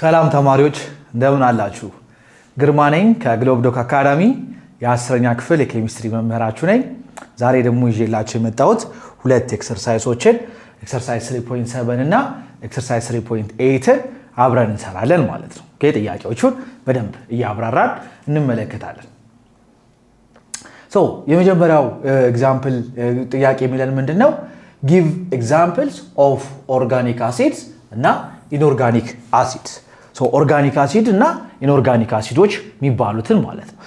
ሰላም ተማሪዎች እንደምን አላችሁ? ግርማ ነኝ ከግሎብ ዶክ አካዳሚ የ10ኛ ክፍል የኬሚስትሪ መምህራችሁ ነኝ። ዛሬ ደግሞ ይዤላችሁ የመጣሁት ሁለት ኤክሰርሳይሶችን ኤክሰርሳይዝ 3.7 እና ኤክሰርሳይዝ 3.8 አብረን እንሰራለን ማለት ነው። ጥያቄዎቹን በደንብ እያብራራን እንመለከታለን። የመጀመሪያው ኤግዛምፕል ጥያቄ የሚለን ምንድነው? give examples of organic acids እና inorganic acids. organic acid እና inorganic acids የሚባሉትን ማለት ነው።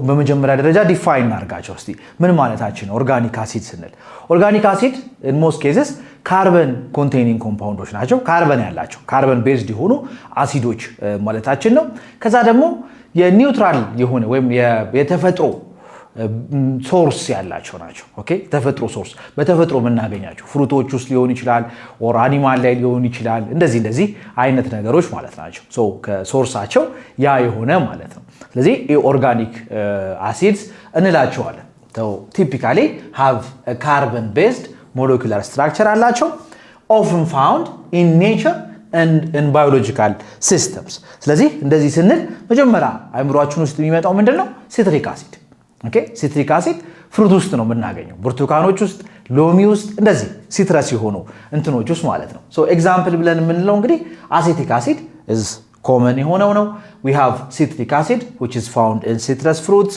በመጀመሪያ ደረጃ ዲፋይን እናርጋቸው እስቲ ምን ማለታችን ነው organic acid ስንል? organic acid in most cases carbon containing compounds ናቸው። ካርበን ያላቸው ካርበን ቤዝድ የሆኑ አሲዶች ማለታችን ነው። ከዛ ደግሞ የኒውትራል የሆነ ወይም የተፈጥሮ ሶርስ ያላቸው ናቸው። ኦኬ ተፈጥሮ ሶርስ በተፈጥሮ የምናገኛቸው ፍሩቶች ውስጥ ሊሆን ይችላል ኦር አኒማል ላይ ሊሆን ይችላል እንደዚህ አይነት ነገሮች ማለት ናቸው። ከሶርሳቸው ያ የሆነ ማለት ነው። ስለዚህ ኦርጋኒክ አሲድስ እንላቸዋለን። typically have a carbon based molecular structure አላቸው often found in nature and in biological systems. ስለዚህ እንደዚህ ስንል መጀመሪያ አይምሮአችን ውስጥ የሚመጣው ምንድነው? ሲትሪክ አሲድ Okay, citric acid fruit ውስጥ ነው የምናገኘው ብርቱካኖች ውስጥ ሎሚ ውስጥ እንደዚህ ሲትረስ የሆኑ እንትኖች ውስጥ ማለት ነው። ኤግዛምፕል ብለን የምንለው እንግዲህ acetic acid is common የሆነው ነው. We have citric acid which is found in citrus fruits.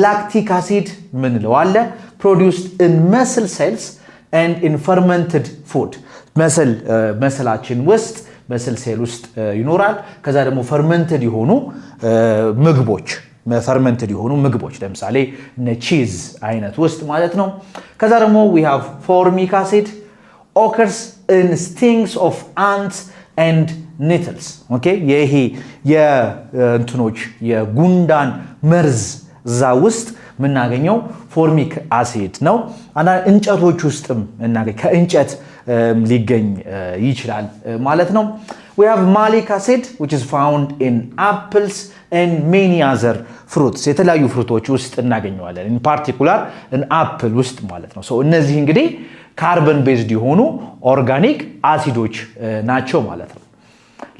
Lactic acid ምንለው አለ produced in muscle cells and in fermented food. መስላችን ውስጥ መስል ሴል ውስጥ ይኖራል። ከዛ ደግሞ fermented የሆኑ ምግቦች fermented የሆኑ ምግቦች ለምሳሌ cheese አይነት ውስጥ ማለት ነው። ከዛ ደግሞ we have formic acid occurs in stings of ants and nettles. Okay ይሄ የእንትኖች የጉንዳን መርዝ እዛ ውስጥ የምናገኘው ፎርሚክ አሲድ ነው። እና እንጨቶች ውስጥም እናገኝ ከእንጨት ሊገኝ ይችላል ማለት ነው። We have malic acid which is found in apples and many other fruits. የተለያዩ ፍሩቶች ውስጥ እናገኘዋለን in particular in apple ውስጥ ማለት ነው። እነዚህ እንግዲህ ካርበን ቤዝድ የሆኑ ኦርጋኒክ አሲዶች ናቸው ማለት ነው።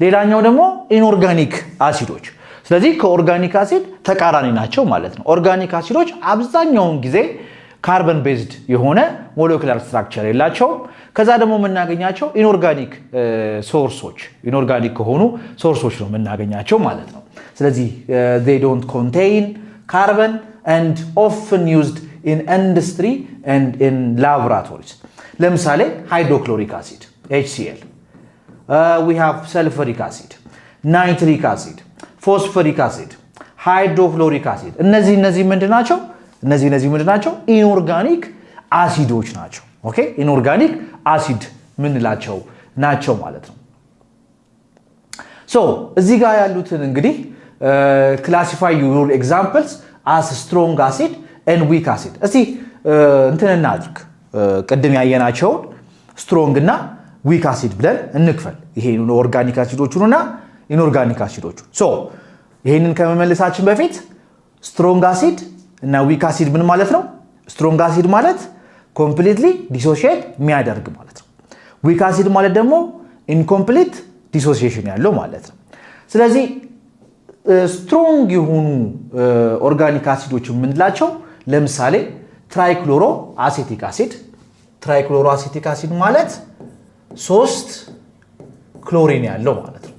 ሌላኛው ደግሞ ኢንኦርጋኒክ አሲዶች። ስለዚህ ከኦርጋኒክ አሲድ ተቃራኒ ናቸው ማለት ነው። ኦርጋኒክ አሲዶች አብዛኛውን ጊዜ ካርበን ቤዝድ የሆነ ሞለኪውላር ስትራክቸር የላቸውም። ከዛ ደግሞ የምናገኛቸው ኢንኦርጋኒክ ሶርሶች ኢንኦርጋኒክ ከሆኑ ሶርሶች ነው የምናገኛቸው ማለት ነው። ስለዚህ they don't contain carbon and often used in industry and in laboratories. ለምሳሌ ሃይድሮክሎሪክ አሲድ HCl, we have sulfuric acid, nitric acid, phosphoric acid, hydrofluoric acid. እነዚህ ምንድናቸው? እነዚህ ምንድናቸው? ኢንኦርጋኒክ አሲዶች ናቸው። ኦኬ ኢንኦርጋኒክ አሲድ ምንላቸው ናቸው ማለት ነው። እዚህ ጋር ያሉትን እንግዲህ classify your examples as strong acid and weak acid. እስቲ እንትን እናድርግ ቅድም ያየናቸው strong እና weak acid ብለን እንክፈል። ይሄ ኦርጋኒክ አሲዶቹና ኢንኦርጋኒክ አሲዶቹ። ይሄንን ከመመለሳችን በፊት strong acid እና weak acid ምን ማለት ነው? strong acid ማለት completely dissociate የሚያደርግ ማለት ነው። weak acid ማለት ደግሞ incomplete dissociation ያለው ማለት ነው። ስለዚህ strong የሆኑ ኦርጋኒክ አሲዶች የምንላቸው ለምሳሌ ትራይክሎሮ አሴቲክ አሲድ። ትራይክሎሮ አሴቲክ አሲድ ማለት 3 ክሎሪን ያለው ማለት ነው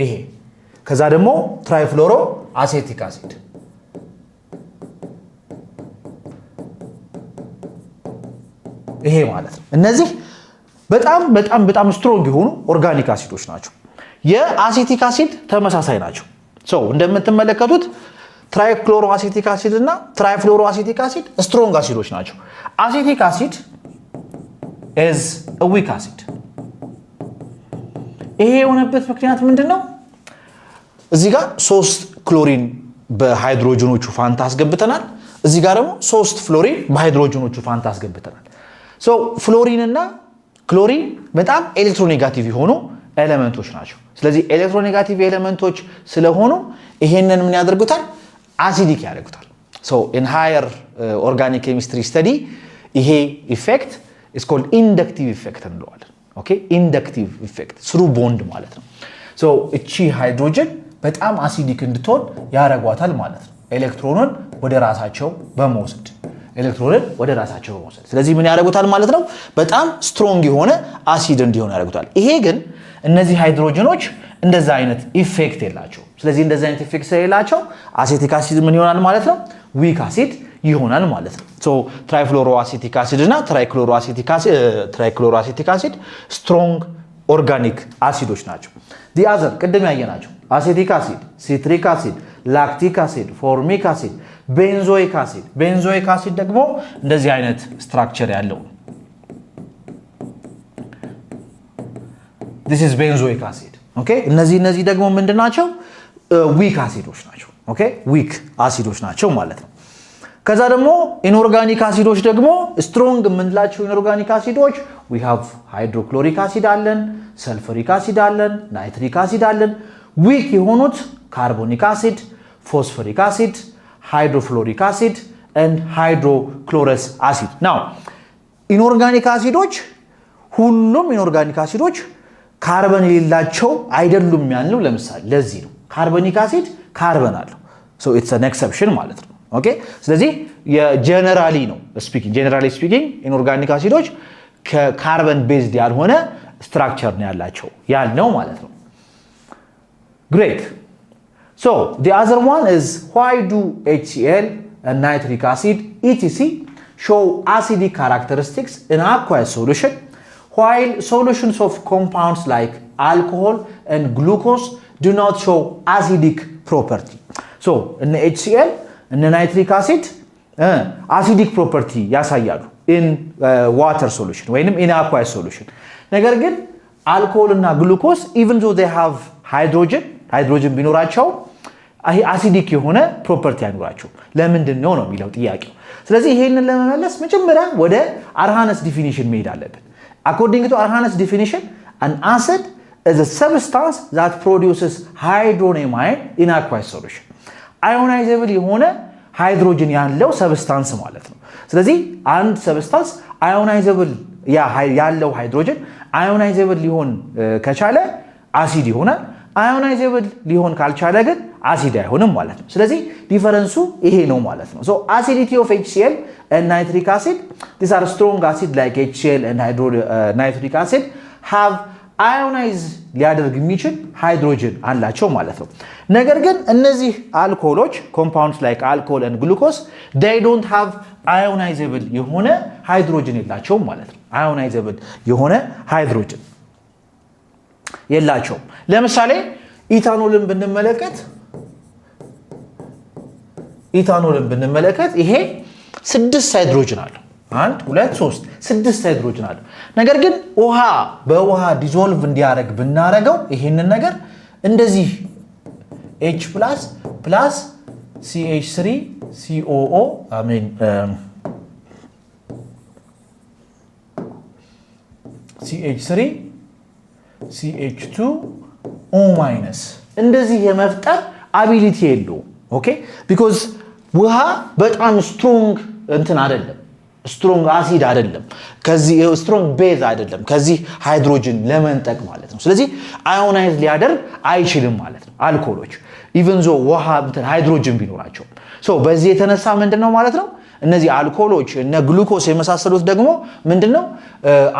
ይሄ። ከዛ ደግሞ ትራይፍሎሮ አሴቲክ አሲድ ይሄ ማለት ነው። እነዚህ በጣም ስትሮንግ የሆኑ ኦርጋኒክ አሲዶች ናቸው። የአሴቲክ አሲድ ተመሳሳይ ናቸው። እንደምትመለከቱት ትራይክሎሮ አሴቲክ አሲድ እና ትራይፍሎሮ አሴቲክ አሲድ ስትሮንግ አሲዶች ናቸው። አሴቲክ አሲድ is a weak acid. ይሄ የሆነበት ምክንያት ምንድነው? እዚህ ጋር 3 ክሎሪን በሃይድሮጅኖቹ ፋንታ አስገብተናል። እዚህ ጋር ደግሞ 3 ፍሎሪን በሃይድሮጅኖቹ ፋንታ አስገብተናል። ፍሎሪን እና ክሎሪን በጣም ኤሌክትሮኔጋቲቭ የሆኑ ኤሌመንቶች ናቸው። ስለዚህ ኤሌክትሮኔጋቲቭ ኤሌመንቶች ስለሆኑ ይሄንን ምን ያደርጉታል? አሲዲክ ያደርጉታል። in higher organic chemistry study ይሄ ኢፌክት is called inductive effect እንለዋለን። ኦኬ ኢንደክቲቭ ኢፌክት ስሩ ቦንድ ማለት ነው ሶ እቺ ሃይድሮጅን በጣም አሲዲክ እንድትሆን ያረጋታል ማለት ነው ኤሌክትሮኑን ወደ ራሳቸው በመውሰድ ስለዚህ ምን ያረጋታል ማለት ነው በጣም ስትሮንግ የሆነ አሲድ እንዲሆን ያረጋታል ይሄ ግን እነዚህ ሃይድሮጅኖች እንደዛ አይነት ኢፌክት የላቸው ስለዚህ እንደዛ አይነት ኢፌክት ስለሌላቸው አሴቲክ አሲድ ምን ይሆናል ማለት ነው ዊክ አሲድ ይሆናል ማለት ነው ሶ ትራይፍሎሮ አሴቲክ አሲድ እና ትራይክሎሮ አሴቲክ አሲድ ስትሮንግ ኦርጋኒክ አሲዶች ናቸው the other ቅድም ያየናቸው አሴቲክ አሲድ ሲትሪክ አሲድ ላክቲክ አሲድ ፎርሚክ አሲድ ቤንዞይክ አሲድ ደግሞ እንደዚህ አይነት ስትራክቸር ያለው this is benzoic acid okay እነዚህ ደግሞ ምንድናቸው ዊክ አሲዶች ናቸው ኦኬ ዊክ አሲዶች ናቸው ማለት ነው ከዛ ደግሞ ኢንኦርጋኒክ አሲዶች ደግሞ ስትሮንግ ምንላቸው ኢንኦርጋኒክ አሲዶች we have hydrochloric acid አለን sulfuric acid አለን nitric acid አለን ዊክ የሆኑት carbonic acid phosphoric acid hydrofluoric acid and hydrochlorous acid now ኢንኦርጋኒክ አሲዶች ሁሉም ኢንኦርጋኒክ አሲዶች ካርበን የሌላቸው አይደሉም ያለው ለምሳሌ ለዚህ ነው ካርቦኒክ አሲድ ካርበን አለው so it's an exception ማለት ነው ኦኬ ስለዚህ የጀነራሊ ስፒኪንግ ኢንኦርጋኒክ አሲዶች ከካርበን ቤዝድ ያልሆነ ስትራክቸር ነው ያለው ማለት ነው great so the other one is why do HCl and nitric acid etc show acidic characteristics in aqueous solution while solutions of compounds like alcohol and glucose do not show acidic property so in HCl and nitric acid acidic property ያሳያሉ in water solution ወይንም in aqueous solution ነገር ግን alcohol እና glucose even though they have hydrogen ቢኖራቸው acidic የሆነ property አይኖራቸው ለምንድን ነው የሚለው ጥያቄው ስለዚህ ይሄንን ለመመለስ መጀመሪያ ወደ አርሃነስ definition መሄድ አለብን according to Arrhenius definition an acid is a substance that produces hydronium ion in aqueous solution ionizable የሆነ ሃይድሮጅን ያለው ሰብስታንስ ማለት ነው ስለዚህ አንድ ሰብስታንስ ionizable ያለው ሃይድሮጅን ionizable ሊሆን ከቻለ አሲድ ይሆናል ionizable ሊሆን ካልቻለ ግን አሲድ አይሆንም ማለት ነው ስለዚህ ዲፈረንሱ ይሄ ነው ማለት ነው so acidity of HCl and nitric acid these are strong acid like HCl and nitric acid have ionized ሊያደርግ የሚችል ሃይድሮጅን አላቸው ማለት ነው ነገር ግን እነዚህ አልኮሆሎች compounds like alcohol and glucose they don't have ionizable የሆነ ሃይድሮጅን የላቸውም ማለት ነው ionizable የሆነ ሃይድሮጅን የላቸውም ለምሳሌ ኢታኖልን ብንመለከት ይሄ 6 ሃይድሮጅን አለው 1 2 3 6 ሃይድሮጅን አለው ነገር ግን በውሃ ዲዞልቭ እንዲያደርግ ብናረጋው ይሄንን ነገር እንደዚህ H+ CH3 COO CH3 CH2 O- እንደዚህ የመፍጠር አቢሊቲ የለው ኦኬ because ውሃ በጣም ስትሮንግ አይደለም ስትሮንግ አሲድ አይደለም ከዚህ ስትሮንግ ቤዝ አይደለም ከዚህ ሃይድሮጅን ለመንጠቅ ማለት ነው ስለዚህ አዮናይዝ ሊያደርግ አይችልም ማለት ነው አልኮሆሎች even though ውሃ ሃይድሮጅን ቢኖራቸው so በዚህ የተነሳ ምንድነው ማለት ነው እነዚህ አልኮሆሎች እና ግሉኮስ የመሳሰሉት ደግሞ ምንድነው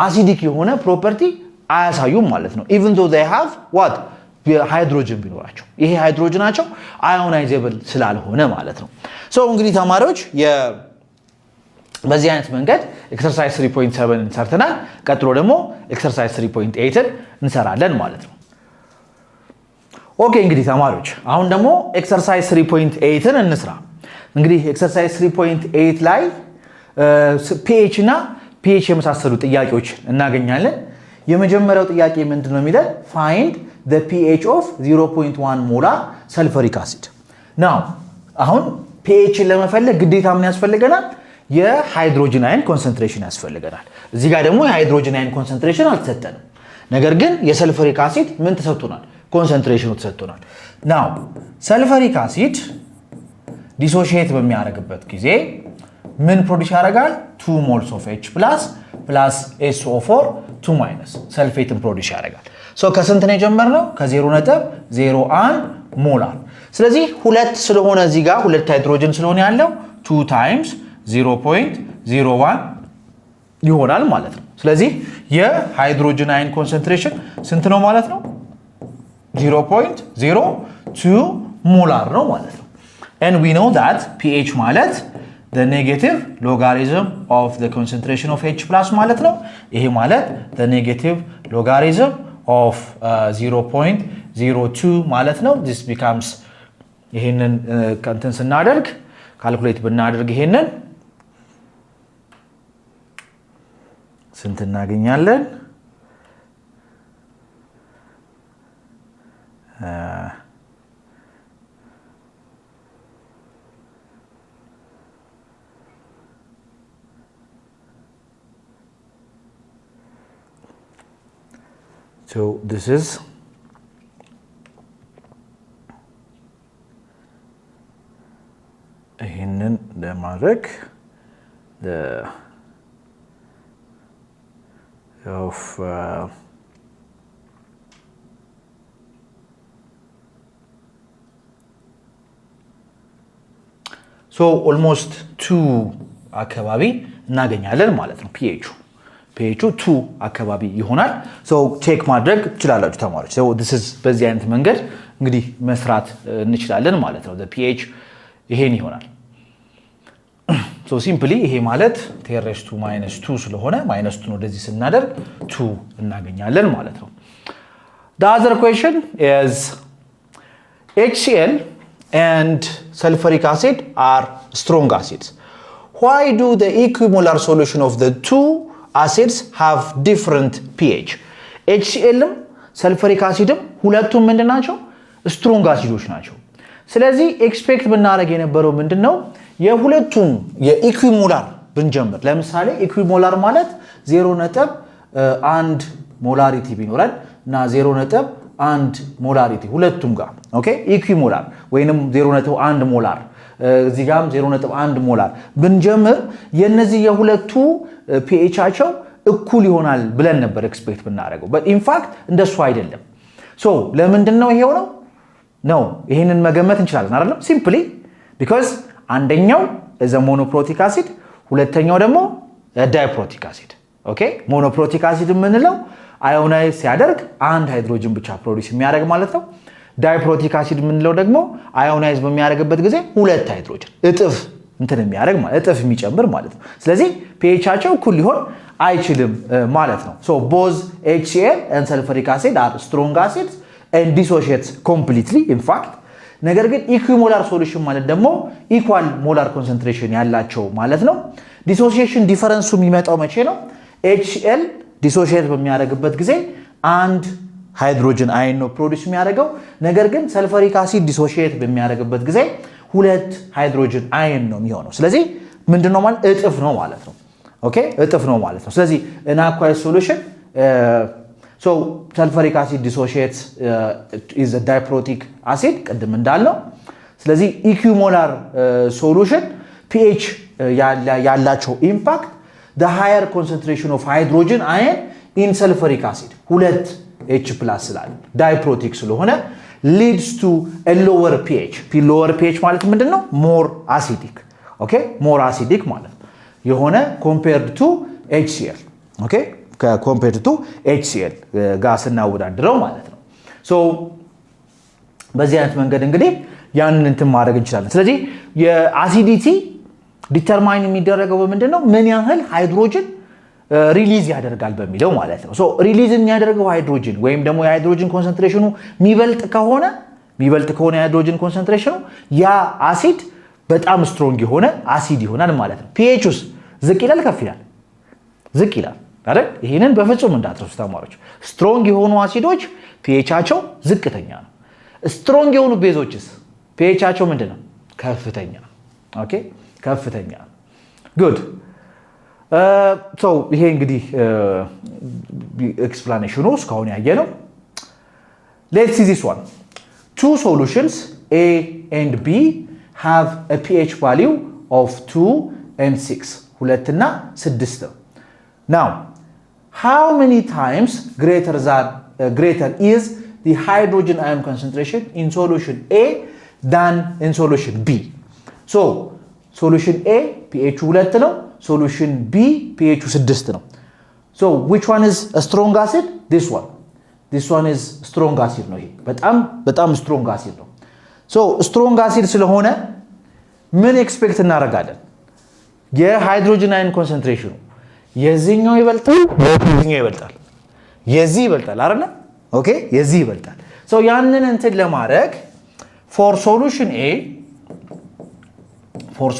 አሲዲክ የሆነ ፕሮፐርቲ አያሳዩም ማለት ነው even though they have what ሃይድሮጅን ቢኖራቸው ይሄ ሃይድሮጅናቸው አዮናይዜብል ስላልሆነ ማለት ነው so እንግዲህ ተማሪዎች በዚህ አይነት መንገድ ኤክሰርሳይዝ 3.7 እንሰርተናል ቀጥሎ ደግሞ ኤክሰርሳይዝ 3.8 እንሰራለን ማለት ነው ኦኬ እንግዲህ ተማሪዎች አሁን ደግሞ ኤክሰርሳይዝ 3.8 እንስራ እንግዲህ ኤክሰርሳይዝ 3.8 ላይ pH እና pH የመሳሰሉ ጥያቄዎች እናገኛለን የመጀመሪያው ጥያቄ ምንድነው የሚለው find the pH of 0.1 molar sulfuric acid now አሁን pH ለመፈለግ ግዴታ ምን ያስፈልገናል የሃይድሮጅን አየን ኮንሰንትሬሽን ያስፈልገናል እዚህ ጋር ደግሞ የሃይድሮጅን አየን ኮንሰንትሬሽን አልተሰጠንም ነገር ግን የሰልፈሪክ አሲድ ምን ተሰጥቶናል ኮንሰንትሬሽኑ ተሰጥቶናል now ሰልፈሪክ አሲድ ዲሶሺየት በሚያደርግበት ጊዜ ምን ፕሮዲዩስ ያደርጋል 2 moles of H+ plus SO4 2 minus ሰልፌትን ፕሮዲዩስ ያደርጋል። ሶ ከስንት ነው የጀመርነው? ከ0.01 ሞላር። ስለዚህ ሁለት ስለሆነ እዚህ ጋር ሁለት ሃይድሮጅን ስለሆነ ያለው 2 times 0.01 ይሆናል ማለት ነው። ስለዚህ የሃይድሮጅን አየን ኮንሰንትሬሽን ስንት ነው ማለት ነው? 0.02 ሞላር ነው ማለት ነው። and we know that pH ማለት the negative logarithm of the concentration of H+ ማለት ነው። ይሄ ማለት the negative logarithm of 0.02 ማለት ነው። this becomes ይሄንን ካንተን ስናደርግ ካልኩሌት ብናደርግ ይሄንን ስንት እናገኛለን? So this is ይሄንን ለማድረግ the of so almost 2 አካባቢ እናገኛለን ማለት ነው። pH 2 አካባቢ ይሆናል። so ቼክ ማድረግ ትችላላችሁ ተማሪዎች። so this is በዚህ አይነት መንገድ እንግዲህ መስራት እንችላለን ማለት ነው። the pH ይሄን ይሆናል። so simply ይሄ ማለት 10⁻² ስለሆነ -2 ወደዚህ ስናደርግ 2 እናገኛለን ማለት ነው። the other question is HCl and sulfuric acid are strong acids. Why do the equimolar solution of the two acids have different pH? HCl sulfuric acid ሁለቱም ምንድናቸው? strong acids ናቸው። ስለዚህ ኤክስፔክት ብናደርግ የነበረው ምንድነው? የሁለቱም የኢኩዊሞላር ብንጀምር ለምሳሌ ኢኩዊሞላር ማለት 0.1 ሞላሪቲ ቢኖረን እና 0.1 ሞላሪቲ ሁለቱም ጋር ኦኬ ኢኩዊሞላር ወይንም 0.1 ሞላር እዚህ ጋርም 0.1 ሞላር ብንጀምር የነዚህ የሁለቱ pHአቸው እኩል ይሆናል ብለን ነበር ኤክስፔክት ብናደርገው but in fact እንደሱ አይደለም። ሶ ለምንድነው ይሄው ነው ነው ይሄንን መገመት እንችላለን አይደል? ሲምፕሊ because አንደኛው is a monoprotic acid ሁለተኛው ደግሞ diprotic acid ኦኬ monoprotic acid የምንለው አዮናይዝ ሲያደርግ አንድ ሃይድሮጅን ብቻ ፕሮዲዩስ የሚያደርግ ማለት ነው። diprotic acid የምንለው ደግሞ አዮናይዝ በሚያደርግበት ጊዜ ሁለት ሃይድሮጅን እጥፍ እንትን የሚያደርግ ማለት እጥፍ የሚጨምር ማለት ነው። ስለዚህ pHአቸው እኩል ሊሆን አይችልም ማለት ነው። so both HCl and sulfuric acid are strong acids and dissociate completely in fact ነገር ግን ኢኩዊሞላር ሶሉሽን ማለት ደግሞ ኢኳል ሞላር ኮንሰንትሬሽን ያላቸው ማለት ነው። ዲሶሲዬሽን ዲፈረንሱ የሚመጣው መቼ ነው? HCl ዲሶሲዬት በሚያደርግበት ጊዜ አንድ ሃይድሮጅን አየን ነው ፕሮዲዩስ የሚያደርገው። ነገር ግን ሰልፈሪክ አሲድ ዲሶሲዬት በሚያደርግበት ጊዜ ሁለት ሃይድሮጅን አየን ነው የሚሆነው። ስለዚህ ምንድነው ማለት እጥፍ ነው ማለት ነው። ኦኬ እጥፍ ነው ማለት ነው። ስለዚህ in aqueous solution so sulfuric acid dissociates is a diprotic acid ቀደም እንዳልነው። ስለዚህ equimolar solution pH ያላቸው ኢምፓክት the higher concentration of hydrogen ion in sulfuric acid ሁለት H+ ስላለ diprotic ስለሆነ leads to a lower pH lower pH ማለት ምንድነው? more acidic okay more acidic ማለት የሆነ compared to HCl okay compared to HCl ጋር ስናወዳድረው ማለት ነው። so በዚህ አይነት መንገድ እንግዲህ ያንን እንትን ማድረግ እንችላለን። ስለዚህ የአሲዲቲ ዲተርማይን የሚደረገው በምንድነው? ምን ያህል ሃይድሮጅን ሪሊዝ ያደርጋል በሚለው ማለት ነው። so ሪሊዝ የሚያደርገው ሃይድሮጅን ወይም ደግሞ የሃይድሮጅን ኮንሰንትሬሽኑ የሚበልጥ ከሆነ የሃይድሮጅን ኮንሰንትሬሽኑ ያ አሲድ በጣም ስትሮንግ የሆነ አሲድ ይሆናል ማለት ነው። pH ውስጥ ዝቅ ይላል ከፍ ይላል? ዝቅ ይላል አይደል? ይሄንን በፍጹም እንዳትረሱ ተማሪዎች። ስትሮንግ የሆኑ አሲዶች pHአቸው ዝቅተኛ ነው። ስትሮንግ የሆኑ ቤዞችስ pHአቸው ምንድነው? ከፍተኛ። ኦኬ ከፍተኛ። good so ይሄ እንግዲህ ኤክስፕላኔሽኑ እስካሁን ያየነው። let's see this one. Two solutions A and B have a pH value of 2 and 6 2 እና 6 Now, how many times greater is the hydrogen ion concentration in solution A than in solution B? So, solution A pH 2 ነው, solution B pH 6 ነው. So, which one is a strong acid? This one. This one is strong acid ነው ይሄ በጣም strong acid ነው. So, strong acid ስለሆነ ምን ኤክስፔክት እናደርጋለን? የሃይድሮጅን አየን ኮንሰንትሬሽኑ የዚህኛው ይበልጣል የዚህኛው ይበልጣል የዚህ ይበልጣል አይደል? ኦኬ የዚህ ይበልጣል. ሶ ያንን እንትን ለማድረግ for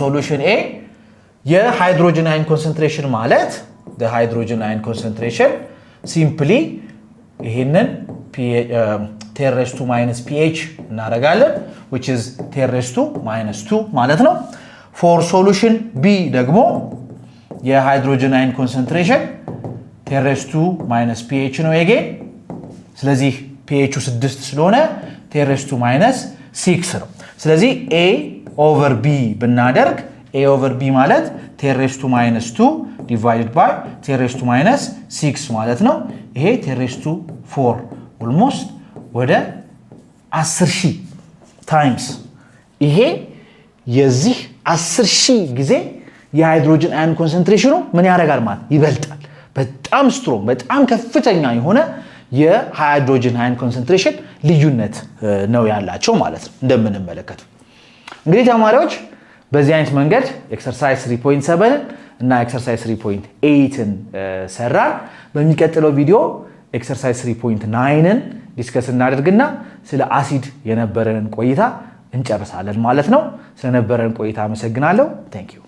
solution A የሃይድሮጅን አየን ኮንሰንትሬሽን ማለት the hydrogen ion concentration simply ይሄንን 10⁻² pH እናደርጋለን which is 10⁻² ማለት ነው. for solution B ደግሞ የሃይድሮጅን አየን ኮንሰንትሬሽን 10⁻pH ነው again. ስለዚህ pH 6 ስለሆነ 10⁻6 ነው. ስለዚህ A over B ብናደርግ A over B ማለት 10⁻² divided by 10⁻6 ማለት ነው. ይሄ 10⁻4 almost ወደ 10,000 times ይሄ የዚህ 10,000 ጊዜ የሃይድሮጅን አየን ኮንሰንትሬሽኑ ምን ያደርጋል ማለት ይበልጣል። በጣም ስትሮንግ በጣም ከፍተኛ የሆነ የሃይድሮጅን አየን ኮንሰንትሬሽን ልዩነት ነው ያላቸው ማለት ነው እንደምንመለከተው። እንግዲህ ተማሪዎች በዚህ አይነት መንገድ ኤክሰርሳይዝ 3.7 እና ኤክሰርሳይዝ 3.8ን ሰራን። በሚቀጥለው ቪዲዮ ኤክሰርሳይዝ 3.9ን ዲስከስ እናደርግና ስለ አሲድ የነበረን ቆይታ እንጨርሳለን ማለት ነው። ስለነበረን ቆይታ አመሰግናለሁ። Thank you.